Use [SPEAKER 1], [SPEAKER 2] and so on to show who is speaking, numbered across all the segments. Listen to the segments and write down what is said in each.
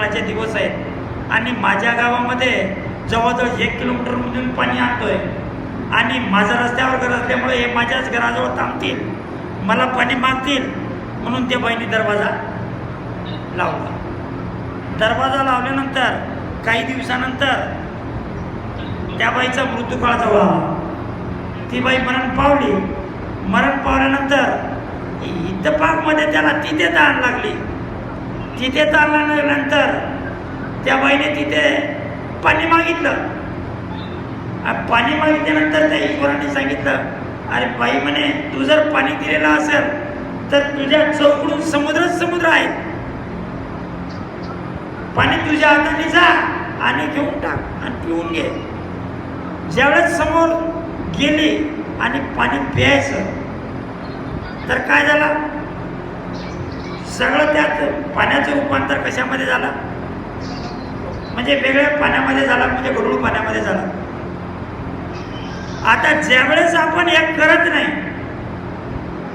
[SPEAKER 1] उन्हाळ्याचे दिवस आहेत आणि माझ्या गावामध्ये जवळजवळ 1 किलोमीटरमधून पाणी आणतोय आणि माझं रस्त्यावर घर असल्यामुळे हे माझ्याच घराजवळ थांबतील, मला पाणी मागतील, म्हणून त्या बाईने दरवाजा लावला. दरवाजा लावल्यानंतर काही दिवसानंतर त्या बाईचा मृत्यूकाळ जवळ आला. ती बाई मरण पावली. मरण पावल्यानंतर इतफाकमध्ये त्याला तिथे ताण लागली. तिथे ताण लागल्यानंतर त्या बाईने तिथे पाणी मागितलं. पाणी मागितल्यानंतर त्या ईश्वराने सांगितलं, अरे बाई म्हणे, तू जर पाणी दिलेलं असेल तर तुझ्या चौकडून समुद्रच समुद्र आहे. पाणी तुझ्या हाताने जा आणि घेऊन टाक आणि पिऊन घे. ज्यावेळेस समोर गेली आणि पाणी प्यायचं तर काय झालं, सगळं त्यात पाण्याचं रूपांतर कशामध्ये झालं, म्हणजे वेगळ्या पाण्यामध्ये झाला, म्हणजे गढूळ पाण्यामध्ये झाला. आता ज्यावेळेस आपण हे करत नाही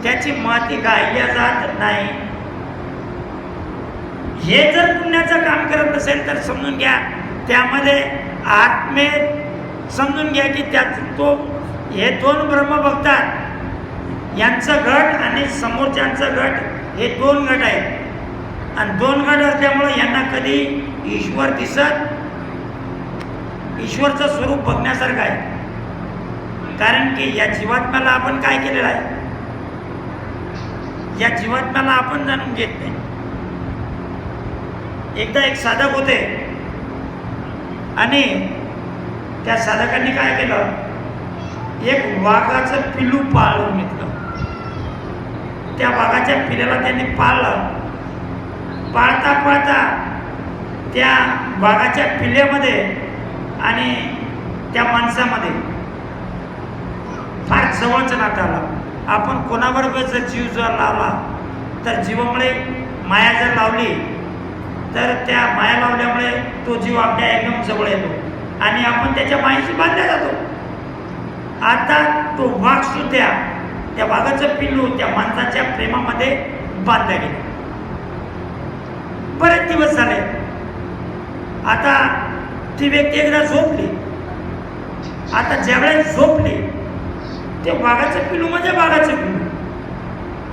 [SPEAKER 1] त्याची माती गायल्या जात नाही. हे जर पुण्याचं काम करत नसेल तर समजून घ्या त्यामध्ये आत्मेत समजून घ्या की त्यात तो हे 2 ब्रह्म बघतात, यांचं गट आणि समोरच्यांचं गट, हे 2 गट आहेत. आणि 2 गट असल्यामुळे यांना कधी ईश्वर दिसत, ईश्वरचं स्वरूप बघण्यासारखं आहे. कारण की या जीवात्म्याला आपण काय केलेलं आहे, या जीवात्म्याला आपण जाणून घेत नाही. एकदा एक साधक होते आणि त्या साधकांनी काय केलं, एक वाघाचं पिल्लू पाळून घेतलं. त्या वाघाच्या पिल्ल्याला त्यांनी पाळलं. पाळता पाळता त्या वाघाच्या पिल्ल्यामध्ये आणि त्या माणसामध्ये फार जवळचं नातं आलं. आपण कोणाबरोबर जर जीव जर लावला तर जीवामुळे माया जर लावली तर त्या माया लावल्यामुळे तो जीव आपल्या एकदम जवळ येतो आणि आपण त्याच्या मायेशी बांधल्या जातो. आता तो वाघ सुद्धा त्या वाघाचं पिल्लू त्या माणसाच्या प्रेमामध्ये बांधल्या गेले. बरेच दिवस झाले. आता ती व्यक्ती एकदा झोपली. आता ज्यावेळेस झोपली ते वाघाचं पिल्लू म्हणजे वाघाचं पिल्लू,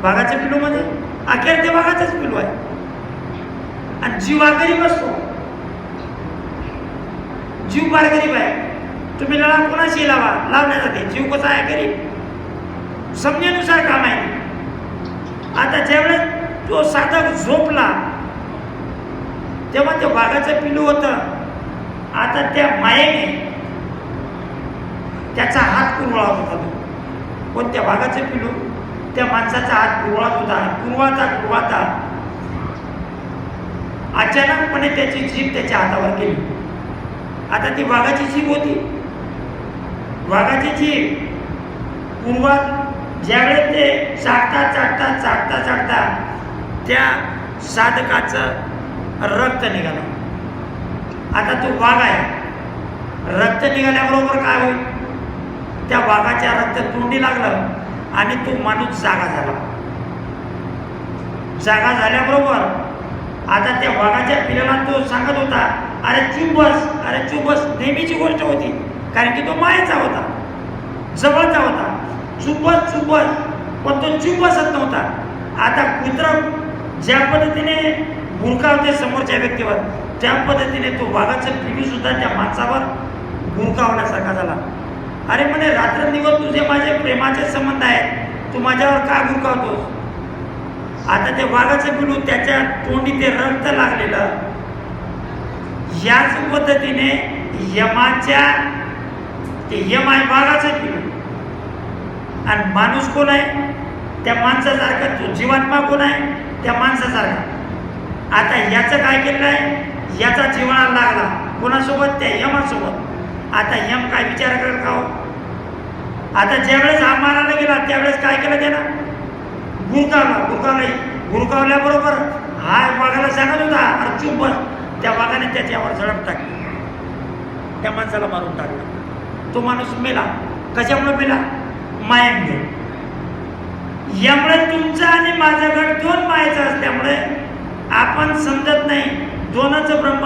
[SPEAKER 1] वाघाचं पिल्लू म्हणजे अखेर ते वाघाचंच पिल्लू आहे आणि जीव हा गरीब असतो. जीव फार गरीब आहे. तुम्ही लढा कोणाशी लावा, लावल्या जाते. जीव कसा आहे, गरीब, समजेनुसार काम आहे. आता ज्यावेळेस तो साधक झोपला तेव्हा ते वाघाचं पिल्लू होतं. आता त्या मायेने त्याचा हात कुरवाळत होता. तो कोणत्या वाघाचं पिल्लू त्या माणसाचा हात कुरवाळत होता. कुरवाळता अचानकपणे त्याची जीभ त्याच्या हातावर गेली. आता ती वाघाची जीभ होती. वाघाची जीभ कुरवाळत ज्यावेळेस ते चाटता त्या साधकाचं रक्त निघालं. आता तो वाघ आहे. रक्त निघाल्याबरोबर काय होईल, त्या वाघाच्या रक्त तोंडी लागलं आणि तो माणूस जागा झाला. जागा झाल्याबरोबर आता त्या वाघाच्या पिल्ल्याला तो सांगत होता, अरे चूप बस, अरे चूप बस. नेहमीची गोष्ट होती, कारण की तो मायेचा होता, जवळचा होता. चूप बस, चूप बस. पण तो चूप बसत नव्हता. आता कुत्रं ज्या पद्धतीने गुरकावते समोरच्या व्यक्तीवर, त्या पद्धतीने तो वाघाचं पिल्लू सुद्धा त्या माणसावर गुरकावण्यासारखा झाला. अरे म्हणे, रात्रंदिवस तुझे माझे प्रेमाचे संबंध आहेत, तू माझ्यावर का गुरकावतोस. आता ते वाघाचं पिल्लू त्याच्या तोंडी ते रक्त लागलेलं. याच पद्धतीने यमाच्या ते यम आहे वाघाचं पिल्लू आणि माणूस कोण आहे, त्या माणसासारखा. तो जीवात्मा कोण आहे, त्या माणसासारखा. आता याचं काय केलं आहे, याचा जीवनाला लागला कोणासोबत, त्या यमासोबत. आता यम काय विचार करत का हो. आता ज्यावेळेस हा मारायला गेला त्यावेळेस काय केलं त्यानं, गुरकावल्याबरोबर हा वाघाला सांगत होता, अरे चूप बस. त्या वाघाने त्याच्यावर झडप टाकली, त्या माणसाला मारून टाकलं. तो माणूस मेला. कशामुळे मेला, मायेमुळे. यामुळे तुमचा आणि माझा गट 2 मायेचा असल्यामुळे आपण समजत नाही. 2च ब्रह्म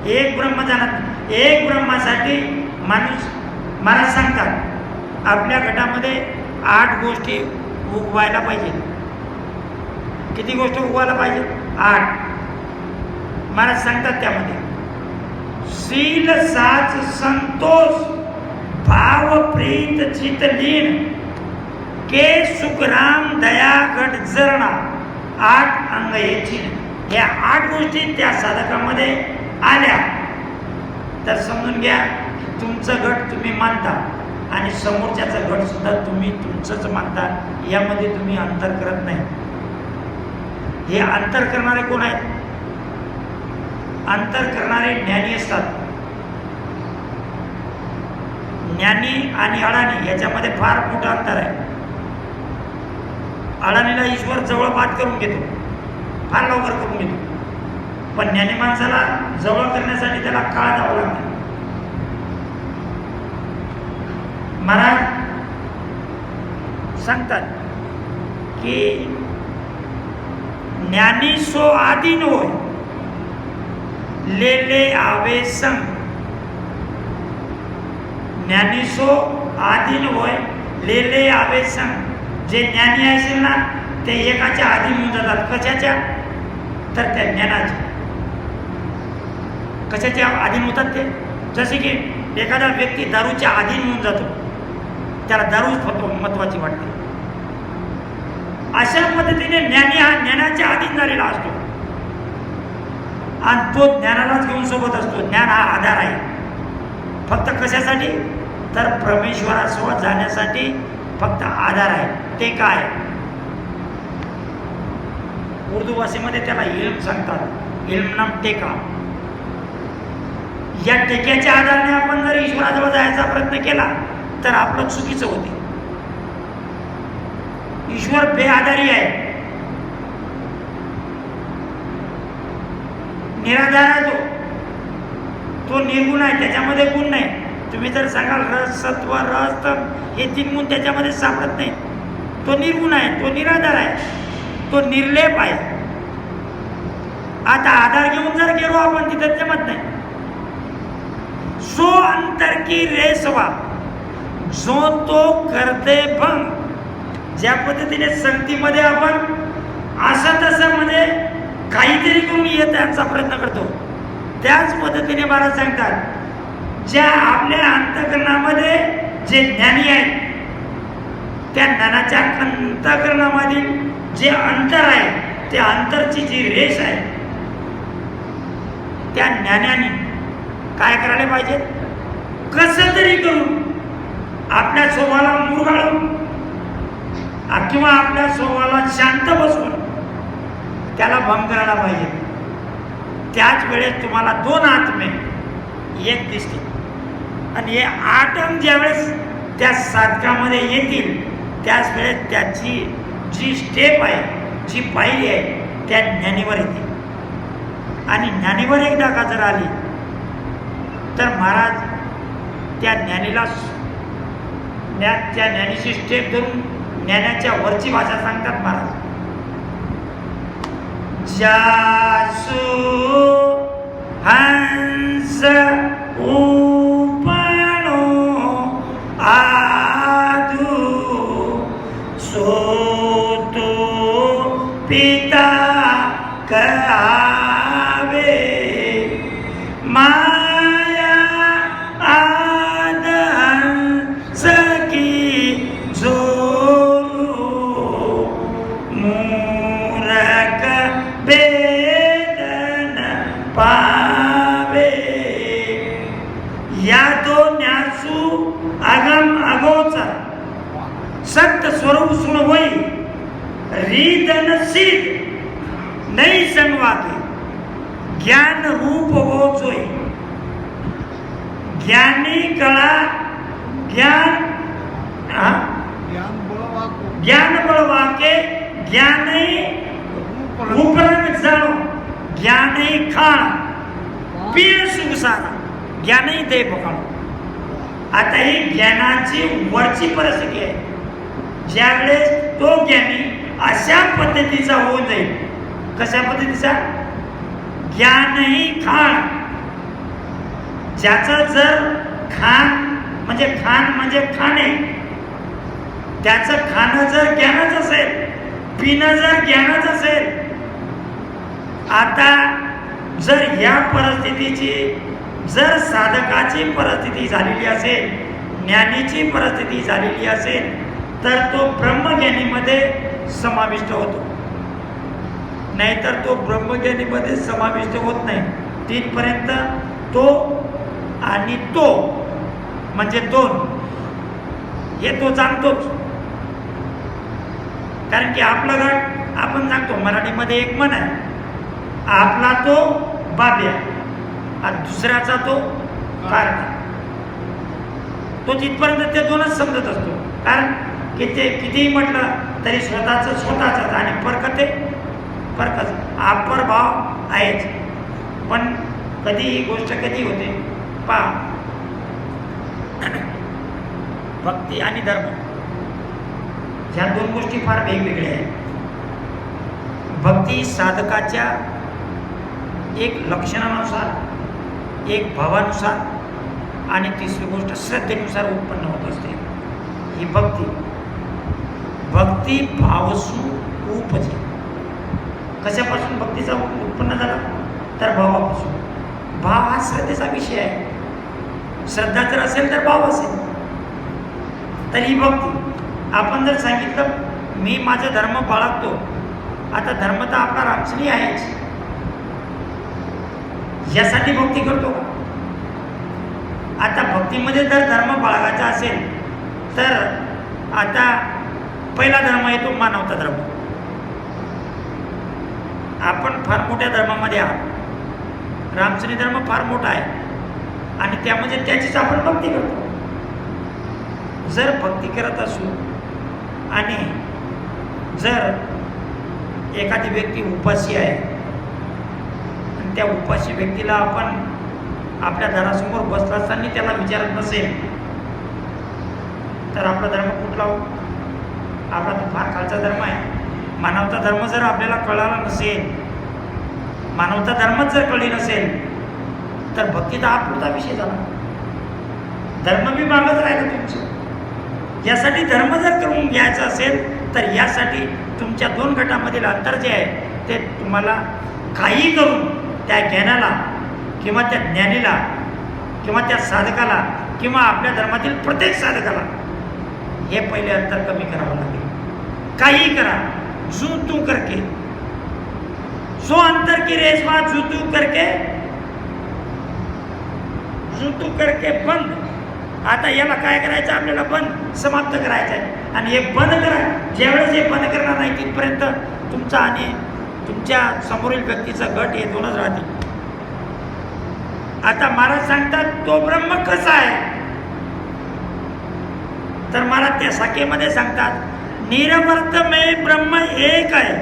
[SPEAKER 1] एक ब्रह्म जाणत. एक ब्रह्मासाठी माणूस महाराज सांगतात आपल्या गटामध्ये 8 गोष्टी उगवायला पाहिजे. किती गोष्ट उगवायला पाहिजे? 8. महाराज सांगतात त्यामध्ये शील साच संतोष भाव प्रीत चित लीन के सुखराम दया गट जरणा 8 अंग याची. या 8 गोष्टी त्या साधकामध्ये आल्या तर समजून घ्या तुमचं गट तुम्ही मानता आणि समोरच्याचं गट सुद्धा तुम्ही तुमचंच मानता. यामध्ये तुम्ही अंतर करत नाही. हे अंतर करणारे कोण आहेत? अंतर करणारे ज्ञानी असतात. ज्ञानी आणि अडाणी याच्यामध्ये फार मोठं अंतर आहे. अडाणीला ईश्वर जवळ बात करून घेतो, फार लवकर करून घेतो. पण ज्ञानी माणसाला जवळ करण्यासाठी त्याला काळ द्यावा लागतो. महाराज सांगतात की ज्ञानी सो आधीन होय ले ले आवे संग. ज्ञानी सो आधीन होय ले ले आवे संग. जे ज्ञानी असेल ना ते एकाच्या आधीन होऊन जातात. कशाच्या? तर त्या ज्ञानाच्या. कशाच्या अधीन होतात ते? जसे की एखादा व्यक्ती दारूच्या अधीन होऊन जातो, त्याला दारूच महत्वाची वाटते. अशा पद्धतीने ज्ञानी हा ज्ञानाच्या अधीन झालेला असतो आणि तो ज्ञानालाच घेऊन सोबत असतो. ज्ञान हा आधार आहे. फक्त कशासाठी? तर परमेश्वरासोबत जाण्यासाठी फक्त आधार आहे. ते काय? उर्दू भाषेमध्ये त्याला इल्म सांगतात. इल्म नाम टेका. या टेक्याच्या आधाराने आपण जर ईश्वराजवळ जायचा प्रयत्न केला तर आपलं चुकीचं होते. ईश्वर बेआधारी आहे, निराधार आहे. तो निर्गुण आहे, त्याच्यामध्ये गुण नाही. तुम्ही जर सांगाल रस सत्व रस तम हे 3 गुण त्याच्यामध्ये सापडत नाही. तो निर्गुण आहे, तो निराधार आहे, तो निर्लेप आहे. आता आधार घेऊन जर गेलो आपण तिथं जमत नाही. सो अंतर की रेसवा जो तो करते भंग. ज्या पद्धतीने संगतीमध्ये आपण असं तसं म्हणजे काहीतरी करून येण्याचा प्रयत्न करतो, त्याच पद्धतीने मला सांगतात ज्या आपल्या अंतःकरणामध्ये जे ज्ञानी आहेत त्या ज्ञानाच्या अंतःकरणामधील जे अंतर आहे, त्या अंतरची जी रेष आहे, त्या ज्ञानाने काय करायला पाहिजे? कसं तरी करून आपल्या स्वभावाला मुरगाळून किंवा आपल्या स्वभावाला शांत बसवून त्याला भंग करायला पाहिजे. त्याच वेळेस तुम्हाला 2 आत्मे एक दिसतील आणि हे 8 अंग ज्यावेळेस त्या साधकामध्ये येतील त्याच वेळेस त्याची जी स्टेप आहे, जी पायरी आहे, त्या ज्ञानीवर येते. आणि ज्ञानीवर एकदा का जर आली तर महाराज त्या ज्ञानीला त्या ज्ञानीची स्टेप धरून ज्ञानाच्या वरची भाषा सांगतात महाराज. जासू हंस उपनो आदू सोतो पिता कहावे माया आद हंस की जोरू मूरख वेदन पावे. या 2 न्यासू अगम अगोचर सत्य स्वरूप सुन होई रिदन सिद्ध नहीं संवाके ज्ञान रूप हो जोई. ज्ञानी कळा ज्ञान ज्ञान बळवाके ज्ञान रूप रंग जाणो ज्ञान खाण पीळ सुसारा ज्ञान दे पकडो. आता ही ज्ञानाची वरची परिस्थिती आहे. ज्यावेळेस तो ज्ञानी अशा पद्धतीचा होऊन जाईल. कशा पद्धतीचा? ज्ञानही खाण ज्याचं जर खाण म्हणजे खाणे, त्याचं खाणं जर ज्ञानच असेल, पिणं जर ज्ञानच असेल, आता जर या परिस्थितीची, जर साधकाची परिस्थिती झालेली असेल, ज्ञानीची परिस्थिती झालेली असेल, तर तो ब्रह्मज्ञानीमध्ये समाविष्ट होतो, नाहीतर तो ब्रह्मज्ञानीमध्ये समाविष्ट होत नाही. तिथपर्यंत तो आणि तो म्हणजे दोन, हे तो जाणतोच. कारण की आपला गट आपण सांगतो, मराठीमध्ये एक म्हण आहे, आपला तो बाब्या आणि दुसऱ्याचा तो कारटा. तो तिथपर्यंत ते दोनच समजत असतो. कारण की ते कितीही म्हटलं तरी स्वतःच आणि परकच अपर भाव आहेच. पण कधी ही गोष्ट कधी होते पहा, भक्ती आणि धर्म ह्या दोन गोष्टी फार वेगवेगळ्या आहेत. भक्ती साधकाच्या एक लक्षणानुसार, एक भावानुसार आणि तिसरी गोष्ट श्रद्धेनुसार उत्पन्न होत असते. ही भक्ती भावसू उपजे. कशापासून भक्तीचा उत्पन्न झाला? तर भावापासून. भाव हा श्रद्धेचा विषय आहे. श्रद्धा जर असेल तर भाव असेल. तर ही भक्ती. आपण जर सांगितलं मी माझा धर्म बाळगतो, आता धर्म तर आपला रामसनी आहेच, यासाठी भक्ती करतो का? आता भक्तीमध्ये जर धर्म बाळगायचा असेल तर आता पहिला धर्म येतो मानवता धर्म. आपण फार मोठ्या धर्मामध्ये आहात. रामसनी धर्म फार मोठा आहे आणि त्यामध्ये त्याचीच आपण भक्ती करतो. जर भक्ती करत असू आणि जर एखादी व्यक्ती उपाशी आहे आणि त्या उपाशी व्यक्तीला आपण आपल्या दारासमोर बसला असताना त्याला विचारत नसेल तर आपला धर्म कुठला हो? आपला तो फार खालचा धर्म आहे. मानवता धर्म जर आपल्याला कळाला नसेल, मानवता धर्मच जर कळली नसेल तर भक्तीचा हा पुढचा विषय झाला. धर्म बी मागच राहिलं तुमचं. यासाठी धर्म जर करून घ्यायचा असेल तर यासाठी तुमच्या दोन गटामधील अंतर जे आहे ते तुम्हाला काही करून त्या ज्ञानाला किंवा त्या ज्ञानीला किंवा त्या साधकाला किंवा आपल्या धर्मातील प्रत्येक साधकाला हे पहिले अंतर कमी करावं लागेल. काही करा, जू तू करके, सो अंतर की रेशमा जू तू करके बंद. आता याला काय करायचं? आपल्याला बंद समाप्त करायचं आहे. आणि हे बंद करा. ज्यावेळेस हे बंद करणार नाही तिथपर्यंत तुमचा आणि तुमच्या समोरील व्यक्तीचा गट हे दोनच राहतील. आता महाराज सांगतात तो ब्रह्म कसा आहे? तर महाराज त्या साखेमध्ये सांगतात निरवर्त में ब्रह्म एक है,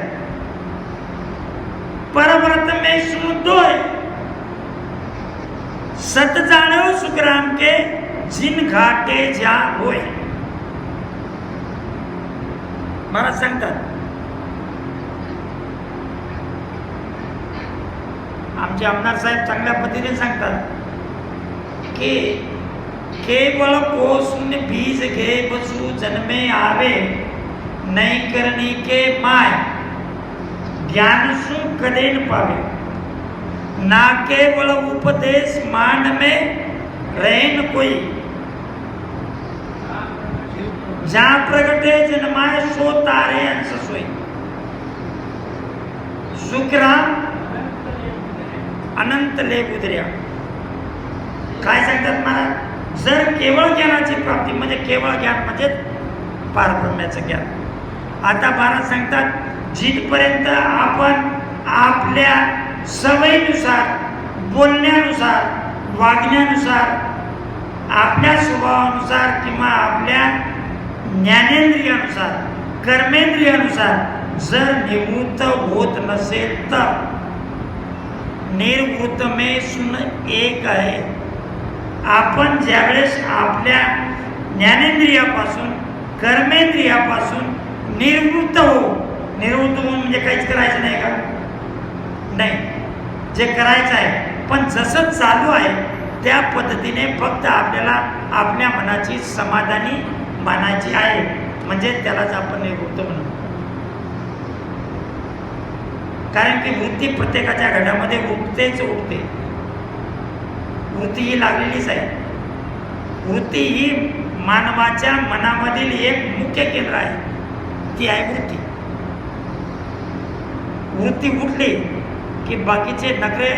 [SPEAKER 1] परव्रत में शून्य दो है, सत जाणो सुखराम के जिन घाटे जा होय. महाराज सांगतात, आमचे आमदार साहेब चांगल्या पद्धतीने सांगतात की केवळ कोसून बीज घे बसू जन्मे आवे, नहीं करनी के माय ज्ञान सु कदे न पावे, ना केवल उपदेश मांड में रहन कोई, जहाँ प्रगटे जन्माय सो तारे अंश सोई. सुखराम अनंत ले उदर्या. काय सांगतात महाराज? जर केवळ ज्ञानाची प्राप्ती म्हणजे केवळ ज्ञान म्हणजे पारब्रह्म्याचं ज्ञान. आता महाराज सांगतात जिथपर्यंत आपण आपल्या सवयीनुसार, बोलण्यानुसार, वागण्यानुसार, आपल्या स्वभावानुसार किंवा आपल्या ज्ञानेंद्रियानुसार, कर्मेंद्रियानुसार जर निवृत्त होत नसेल तर निर्वृत्त में शून्य एक आहे. आपण ज्यावेळेस आपल्या ज्ञानेंद्रियापासून, कर्मेंद्रियापासून निवृत्त होऊन म्हणजे काहीच करायचं नाही का? नाही, जे करायचं आहे पण जसं चालू आहे त्या पद्धतीने फक्त आपल्याला आपल्या मनाची समाधानी मानायची आहे, म्हणजे त्यालाच आपण निवृत्त म्हणू. कारण की वृत्ती प्रत्येकाच्या घडामध्ये उठतेच उठते. वृत्ती ही लागलेलीच आहे. वृत्ती ही मानवाच्या मनामधील एक मुख्य केंद्र आहे, ती आहे वृत्ती. वृत्ती उठली की बाकीचे नखरे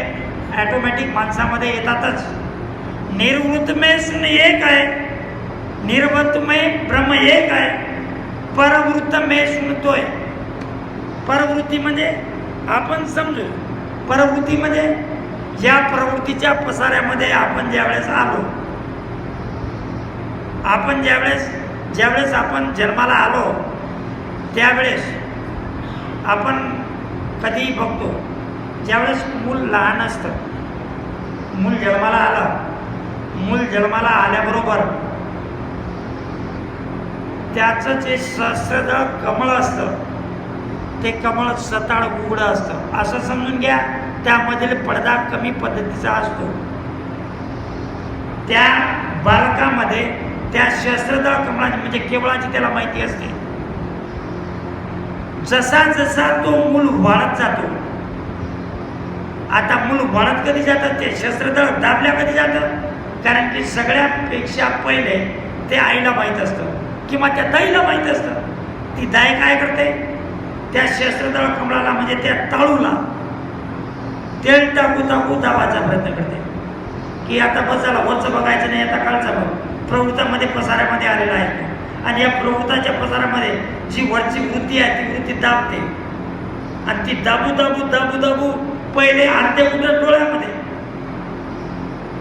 [SPEAKER 1] ॲटोमॅटिक माणसामध्ये येतातच. निर्वृत्त में शून्य एक आहे, निर्वृत्त में ब्रह्म एक आहे, परवृत्त में शून्य तो आहे. परवृत्ती म्हणजे आपण समजू, परवृत्ती म्हणजे या प्रवृत्तीच्या पसाऱ्यामध्ये आपण ज्यावेळेस आलो, आपण ज्यावेळेस आपण जन्माला आलो त्यावेळेस आपण कधीही बघतो, ज्यावेळेस मूल लहान असतं, मूल जन्माला आल्याबरोबर त्याचं जे सहस्त्रदळ कमळ असतं ते कमळ सताळ उघडं असतं, असं समजून घ्या. त्यामधील पडदा कमी पद्धतीचा असतो. त्या बालकामध्ये त्या सहस्त्रदळ कमळाची म्हणजे केवळाची त्याला माहिती असते. जसा जसा तो मूल वाढत जातो, आता मूल वाढत कधी जातं, ते सहस्त्रदळ दाबल्या कधी जातं, कारण की सगळ्यापेक्षा पहिले ते आईला माहीत असतं किंवा त्या दाईला माहीत असतं. ती दाई काय करते, त्या सहस्त्रदळ कमळाला म्हणजे त्या ताळूला तेल टाकू दाबायचा प्रयत्न करते की आता बस झाला, वरचं बघायचं नाही, आता कालचा बघ. प्रवृत्तामध्ये पसाऱ्यामध्ये आलेला आहे आणि या प्रवृत्ताच्या पसाऱ्यामध्ये जी वरची वृत्ती आहे ती वृत्ती दाबते आणि ती दाबू दाबू दाबू दाबू पहिले आणते कुठं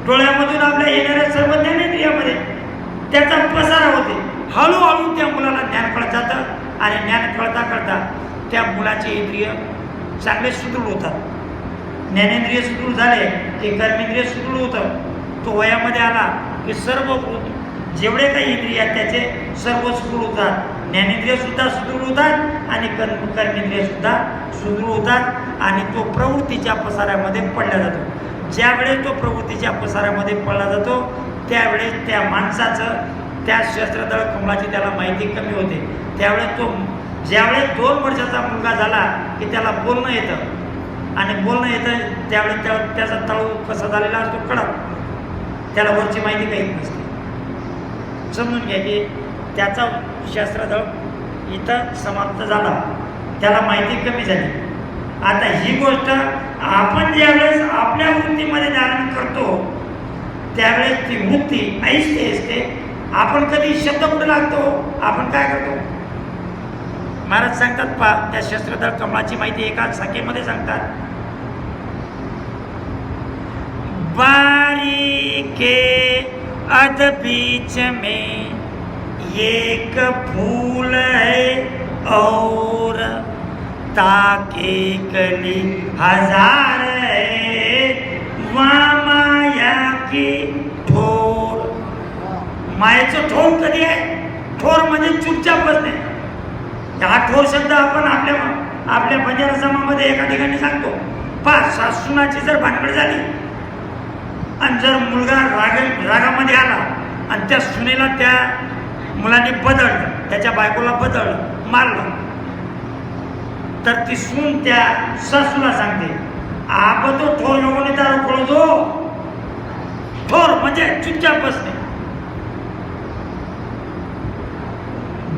[SPEAKER 1] डोळ्यामधून आपल्या येणाऱ्या सर्व ज्ञानेंद्रियामध्ये त्याचा पसारा होते. हळूहळू त्या मुलाला ज्ञान कळत जातं आणि ज्ञान कळता कळता त्या मुलाचे इंद्रिय चांगले सुदृढ होतात. ज्ञानेंद्रिय सुदृढ झाले की कर्मेंद्रिय सुदृढ होतं. तो वयामध्ये आला की सर्व जेवढे काही इंद्रिय आहेत त्याचे सर्व सुदृढ होतात. ज्ञानेंद्रिय सुद्धा सुदृढ होतात आणि कर्मेंद्रिय सुद्धा सुदृढ होतात आणि तो प्रवृत्तीच्या पसाऱ्यामध्ये पडला जातो. ज्यावेळेस तो प्रवृत्तीच्या पसाऱ्यामध्ये पडला जातो त्यावेळेस त्या माणसाचं त्या सहस्त्रदळ कमळाची त्याला माहिती कमी होते. त्यावेळेस तो ज्यावेळेस 2 वर्षाचा मुलगा झाला की त्याला बोलणं येतं आणि बोलणं येतं त्यावेळेस त्याचा तळू कसा झालेला असतो कडक, त्याला वरची माहिती काही नसते. समजून घ्या की त्याचा शास्त्रदळ इथं समाप्त झाला, त्याला माहिती कमी झाली. आता ही गोष्ट आपण ज्यावेळेस आपल्या वृत्तीमध्ये धारण करतो त्यावेळेस ती वृत्ती ऐसते असते. आपण कधी शब्द कुठे लागतो, आपण काय करतो. महाराज सांगतात पा त्या शस्त्रदळ कमळाची माहिती एका संख्येमध्ये सांगतात. बारी के अध बीच में एक फूल है और ताके कली 1000 है वहाँ माया की ठोर. मायेचं ठोर कधी आहे, ठोर म्हणजे चुपचाप बसणे. हा ठोर शब्द आपण आपल्या बंजारा समाजामध्ये एका ठिकाणी सांगतो. सासूनाची जर भानगड झाली आणि जर मुलगा रागामध्ये आला आणि त्या सुनेला त्या मुलाने बदललं, त्याच्या बायकोला बदललं, मारलं, तर ती सून त्या सासूला सांगते आप तो ठोर लोगों ने दारू खोल दो. ठोर म्हणजे चुपचाप बसणे.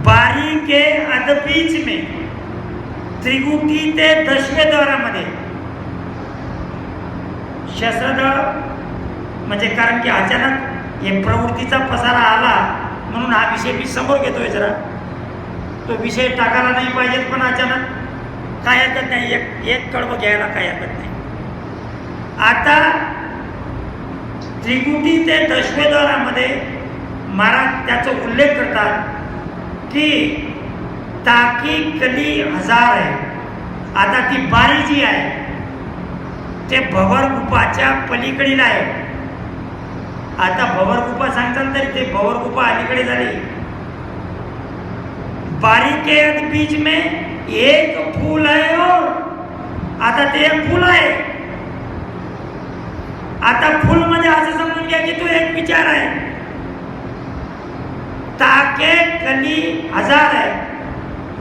[SPEAKER 1] बारी के अदबीच में त्रिगुटी ते 10वें द्वारामध्ये शस्त्रदळ म्हणजे कारण की अचानक हे प्रवृत्तीचा पसारा आला म्हणून हा विषय मी समोर घेतोय. जरा तो विषय टाकायला नाही पाहिजे पण अचानक काय हरकत नाही, एक कडवं घ्यायला काय हरकत नाही. आता त्रिगुटी ते 10वें द्वारामध्ये महाराज त्याचा उल्लेख करतात की ताकी कली 1000 आहे. आता ती बारी जी आहे ते भवरगुपाच्या पलीकडील आहे. आता भवरगुपा सांगतात तरी ते भवरगुपा अलीकडे झाली. बारी के बीच में एक फूल है और आता ते एक फूल आहे आता फुल मध्ये असं समजून घ्या की तो एक विचार आहे, ताके कली हजार आहे,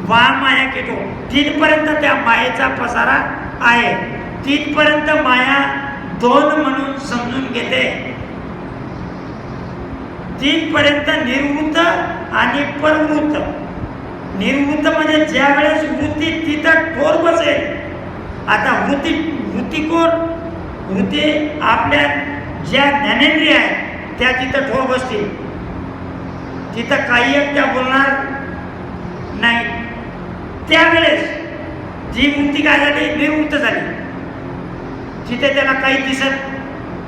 [SPEAKER 1] वा माया केटो, तिथपर्यंत त्या मायेचा पसारा आहे, तिथपर्यंत माया दोन म्हणून समजून घेते, तिथपर्यंत निर्वृत्त आणि परवृत्त. निर्वृत्त म्हणजे ज्या वेळेस वृत्ती तिथं ठोर बसेल. आता वृत्ती कोण? वृत्ती आपल्या ज्या ज्ञानेंद्रिय आहेत त्या तिथं ठोर बसतील, तिथं काही एक त्या बोलणार नाही. त्यावेळेस जी वृत्ती काय झाली? निर्वृत्त झाली. तिथे त्याला काही दिसत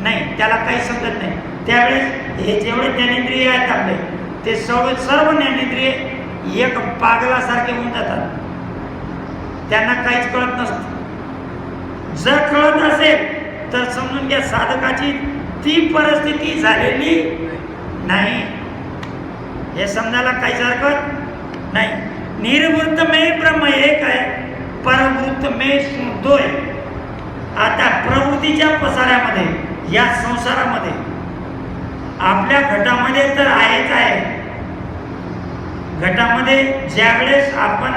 [SPEAKER 1] नाही, त्याला काही समजत नाही. त्यावेळेस हे जेवढे ज्ञानेंद्रिय आहेत आपले ते सर्व ज्ञानेंद्रिय एक पागलासारखे होऊन जातात, त्यांना काहीच कळत नसतं. जर कळत असेल तर समजून घ्या साधकाची ती परिस्थिती झालेली नाही, हे समजायला काहीच हरकत नाही. निर्वृत्त में ब्रह्म एक आहे, परवृत्त में दो आहे. आता प्रवृत्तीच्या पसाऱ्यामध्ये या संसारामध्ये आपल्या घटामध्ये तर आहेच आहे. घटामध्ये ज्यावेळेस आपण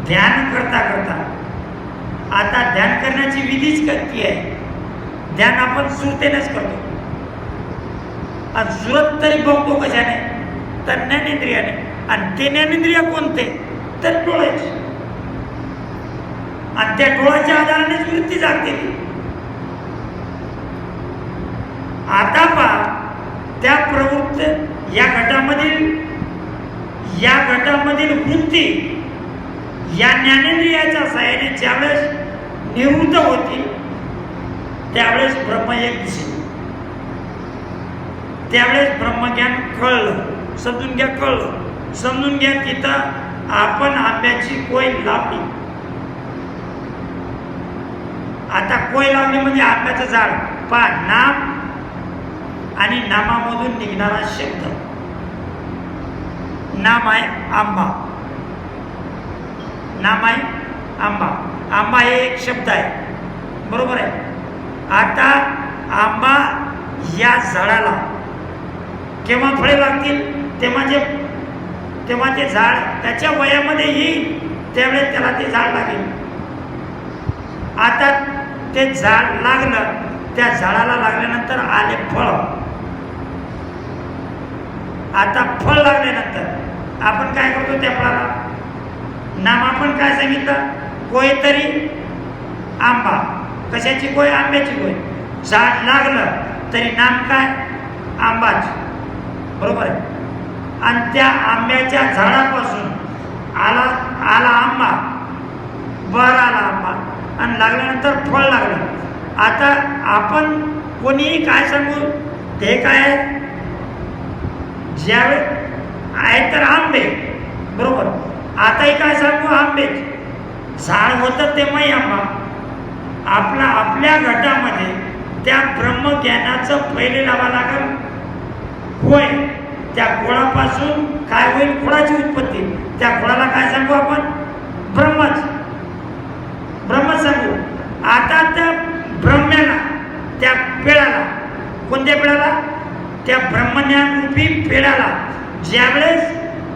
[SPEAKER 1] ध्यान करता करता, आता ध्यान करण्याची विधीच किती आहे? ध्यान आपण सुरतेनेच करतो, आणि सुरत तरी बघतो कशाने? तर ज्ञानेंद्रियाने. आणि ते ज्ञानेंद्रिय कोणते? तर डोळेच. आणि त्या डोळ्याच्या आधारानेच वृत्ती जागते. आता पहा, त्या प्रवृत्त या घटामधील वृत्ती या ज्ञानेंद्रियाच्या सहाय्याने ज्यावेळेस निवृत्त होतील त्यावेळेस ब्रह्म एक दिसेल. त्यावेळेस ब्रह्मज्ञान कळलं. समजून घ्या, कळलं. समजून घ्या तिथं आपण आंब्याची कोय लावली. आता कोय लावली म्हणजे आंब्याचं झाड. पहा, नाम आणि नामामधून निघणारा शब्द. नाम आहे आंबा, नाम आहे आंबा. आंबा हे एक शब्द आहे, बरोबर आहे. आता आंबा या झाडाला केव्हा फळे लागतील? तेव्हा ते झाड त्याच्या वयामध्ये येईल, त्यावेळेस त्याला ते झाड लागेल. आता ते झाड लागलं, त्या झाडाला लागल्यानंतर आले फळ. आता फळ लागल्यानंतर आपण काय करतो? त्या फळाला नाम आपण काय सांगितलं? कोय तरी आंबा. कशाची कोय? आंब्याची कोय. झाड लागलं तरी नाम काय? आंबाच, बरोबर आहे. आणि त्या आंब्याच्या झाडापासून आला आंबा, बर आला आंबा, आणि लागल्यानंतर फळ लागलं. आता आपण कोणीही काय सांगू? ते काय आहे? ज्यावेळेस आहे तर आंबे, बरोबर. आताही काय सांगू? आंबेच. झाड होतं तेव्हाही आंबा. आपल्या घटामध्ये त्या ब्रह्मज्ञानाचं पहिले लावा लागल होय. त्या खोळापासून काय होईल? खोळाची उत्पत्ती. त्या खोळाला काय सांगू आपण? ब्रह्मच सांगू. आता त्या ब्रह्म्याला, त्या पेळाला, कोणत्या पेळाला? त्या ब्रह्मज्ञान रूपी पेळाला ज्यावेळेस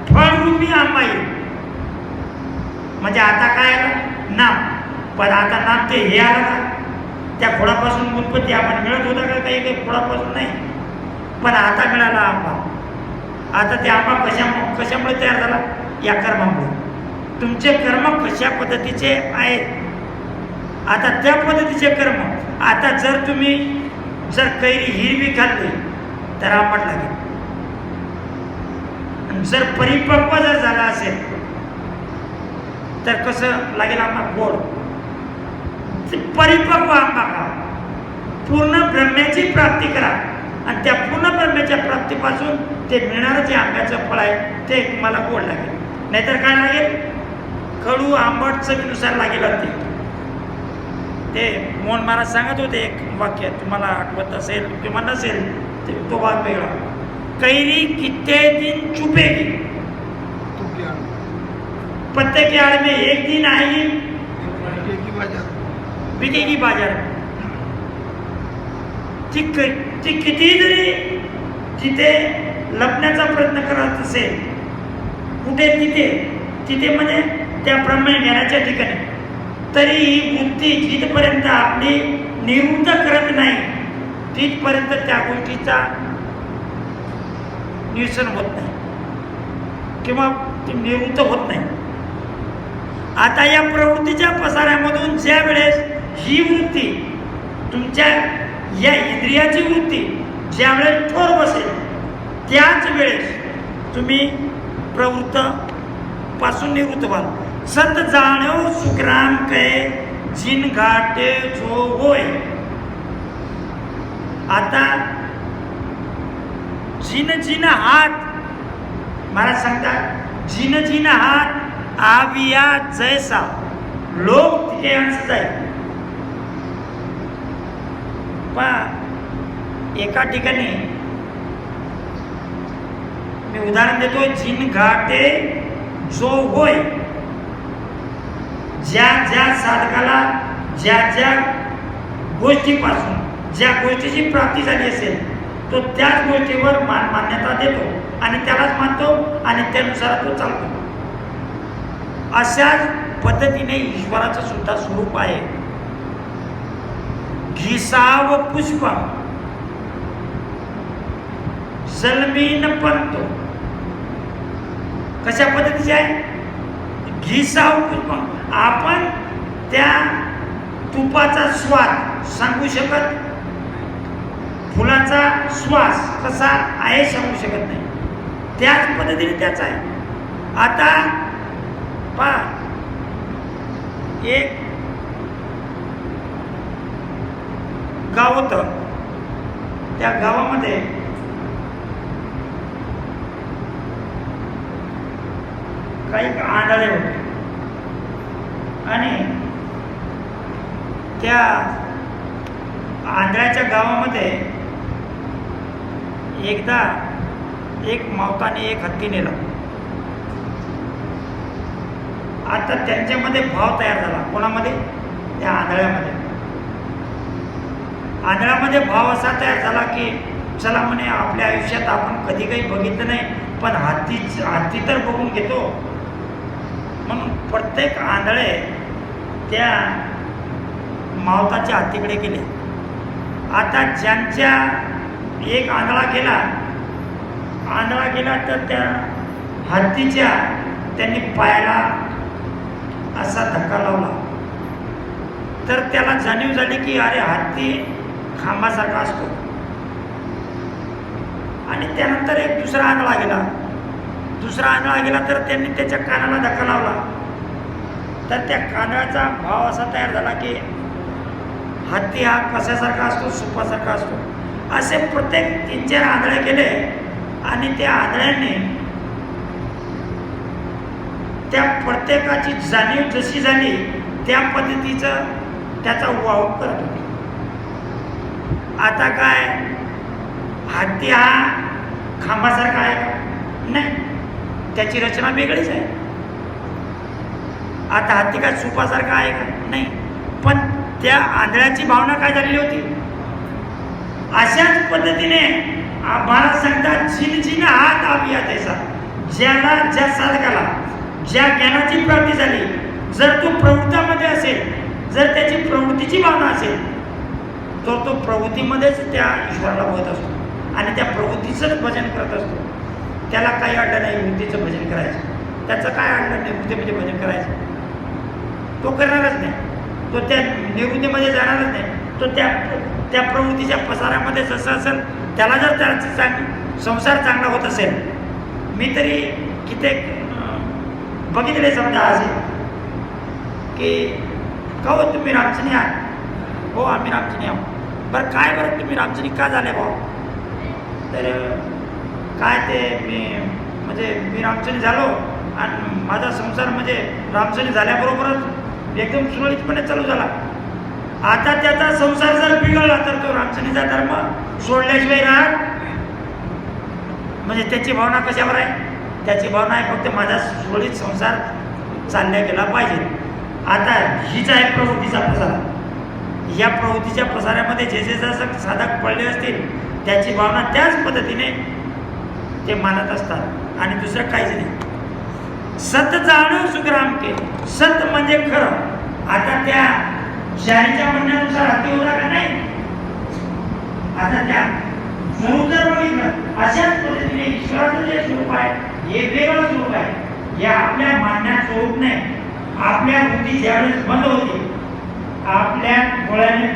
[SPEAKER 1] फळरूपी आंबा येईल, म्हणजे आता काय आलं? नाम. पण आता नाम ते हे आलं का? त्या खोडापासून उत्पत्ती आपण मिळत होता का? काही खोडापासून नाही, पण आता मिळाला आंबा. आता ते आंबा कशामुळे तयार झाला? या कर्मामुळे. तुमचे कर्म कशा पद्धतीचे आहेत? आता त्या पद्धतीचे कर्म. आता जर तुम्ही कैरी हिरवी खाल्ली तर आंबट लागेल. जर परिपक्व जर झाला असेल तर कसं लागेल? आंबा गोड. परिपक्व आंबा खा. पूर्ण ब्रह्म्याची प्राप्ती करा, आणि त्या पूर्ण ब्रह्म्याच्या प्राप्तीपासून ते मिळणारं जे आंब्याचं फळ आहे ते तुम्हाला गोड लागेल. नाहीतर काय लागेल? कडू आंबट चवीनुसार लागेल. ते मोहन महाराज सांगत होते एक वाक्य, तुम्हाला आठवत असेल किंवा नसेल तो भाग वेगळा. कैरी कितने दिन चुपेगी, पत्ते के आड़ में एक दिन आएगी, बिकेगी बाजार. ती कितीही जरी तिथे लपण्याचा प्रयत्न करत असेल, कुठे तिथे म्हणजे त्या ब्रह्मज्ञानाच्या ठिकाणी, तरी ही बुद्धी जिथपर्यंत आपली निवृत्त करत नाही तिथपर्यंत त्या गोष्टीचा निरसन होत नाही किंवा ती निवृत्त होत नाही. आता या प्रवृत्तीच्या पसाऱ्यामधून ज्या वेळेस ही वृत्ती तुमच्या या इंद्रियाची वृत्ती ज्या वेळेस ठोर बसेल त्याच वेळेस तुम्ही प्रवृत्त पासून निवृत्त व्हाल. सत जाणव सुखराम कै जिन घाटे जो होय. आता जिन जिन हात महाराज सांगतात, जिन जिन हात आविया जैसा लोक तिथे अंश जाईल. पण एका ठिकाणी मी उदाहरण देतो, जिन घाटे जो होय. ज्या ज्या साधकाला ज्या ज्या गोष्टीपासून ज्या गोष्टीची प्राप्ती झाली असेल तो त्याच गोष्टीवर मान्यता देतो आणि त्यालाच मानतो आणि त्यानुसार तो चालतो. अशाच पद्धतीने ईश्वराचं सुद्धा स्वरूप आहे. घिसाव पुष्प जलमीन पंतो. कशा पद्धतीचे आहे? घिसाव पुष्प. आपण त्या तुपाचा स्वाद सांगू शकत, फुलाचा श्वास कसा आहे सांगू शकत नाही, त्याच पद्धतीने त्याच आहे. आता पहा, एक गाव होतं, त्या गावामध्ये काही आंधळे होते आणि त्या आंधळ्याच्या गावामध्ये एकदा एक मावताने एक हत्ती नेला. आता त्यांच्यामध्ये भाव तयार झाला. कोणामध्ये? त्या आंधळ्यामध्ये. आंधळ्यामध्ये भाव असा तयार झाला की चला म्हणे, आपल्या आयुष्यात आपण कधी काही बघितलं नाही पण हत्ती तर बघून घेतो. म्हणून प्रत्येक आंधळे त्या मावताच्या हत्तीकडे गेले. आता ज्यांच्या एक आंधळा गेला तर त्या हत्तीच्या त्यांनी पायाला असा धक्का लावला तर त्याला जाणीव झाली की अरे हत्ती खांबासारखा असतो. आणि त्यानंतर एक दुसरा आंधळा गेला तर त्यांनी त्याच्या कानाला धक्का लावला तर त्या कानाचा भाव असा तयार झाला की हत्ती हा कशासारखा असतो, सुपासारखा असतो. असे प्रत्येक 3-4 आंधळे गेले आणि त्या आंधळ्यांनी त्या प्रत्येकाची जाणीव जशी झाली त्या पद्धतीचं त्याचा वाहून करत होते. आता काय, हत्ती हा खांबासारखा आहे का? नाही, त्याची रचना वेगळीच आहे. आता हत्ती काय सुपासारखा आहे का? नाही. पण त्या आंधळ्याची भावना काय झालेली होती? अशाच पद्धतीने महाराज सांगतात, जिन जिन हात आविया तैसा. ज्याला, ज्या साधकाला ज्या ज्ञानाची प्राप्ती झाली, जर तो प्रवृत्तामध्ये असेल, जर त्याची प्रवृत्तीची भावना असेल तर तो प्रवृत्तीमध्येच त्या ईश्वराला बघत असतो आणि त्या प्रवृत्तीचंच भजन करत असतो. त्याला काही अडलं नाही वृत्तीचं भजन करायचं, त्याचं काय अडलं नाही वृत्तीमध्ये भजन करायचं, तो करणारच नाही. तो त्या निवृत्तीमध्ये जाणारच नाही. तो त्या प्रवृत्तीच्या पसारामध्ये जसं असेल त्याला जर त्याचा संसार चांगला होत असेल. मी तरी कित्येक बघितले समजा असे की का हो तुम्ही रामचनी आहात? हो आम्ही रामचनी आहोत. बरं काय बरं तुम्ही रामचनी का झाले भाऊ? तर काय ते मी रामचनी झालो आणि माझा संसार म्हणजे रामचनी झाल्याबरोबरच एकदम सुरळीतपणे चालू झाला. आता त्याचा संसार जर बिघडला तर तो रामचनीचा धर्म सोडल्याशिवाय राहत. म्हणजे त्याची भावना कशावर आहे? त्याची भावना आहे फक्त माझा सुरळीत संसार चालल्या गेला पाहिजे. आता हीच आहे प्रवृत्तीचा प्रसार. या प्रवृत्तीच्या प्रसारामध्ये जे जे जसं साधक पडले असतील त्याची भावना त्याच पद्धतीने ते मानत असतात आणि दुसरं काहीच नाही. सत जाणं सुग्राम के, सत म्हणजे खरं. आता त्या शाहीच्या म्हणण्यानुसार अति होता का नाही. आता त्या स्वरूप जर बघितलं अशाच पद्धतीने ईश्वराचं जे स्वरूप आहे हे वेगळं स्वरूप आहे. हे आपल्या मानण्यात स्वरूप नाही. आपल्या बुद्धी ज्यावेळेस बंद होती आपल्या डोळ्याने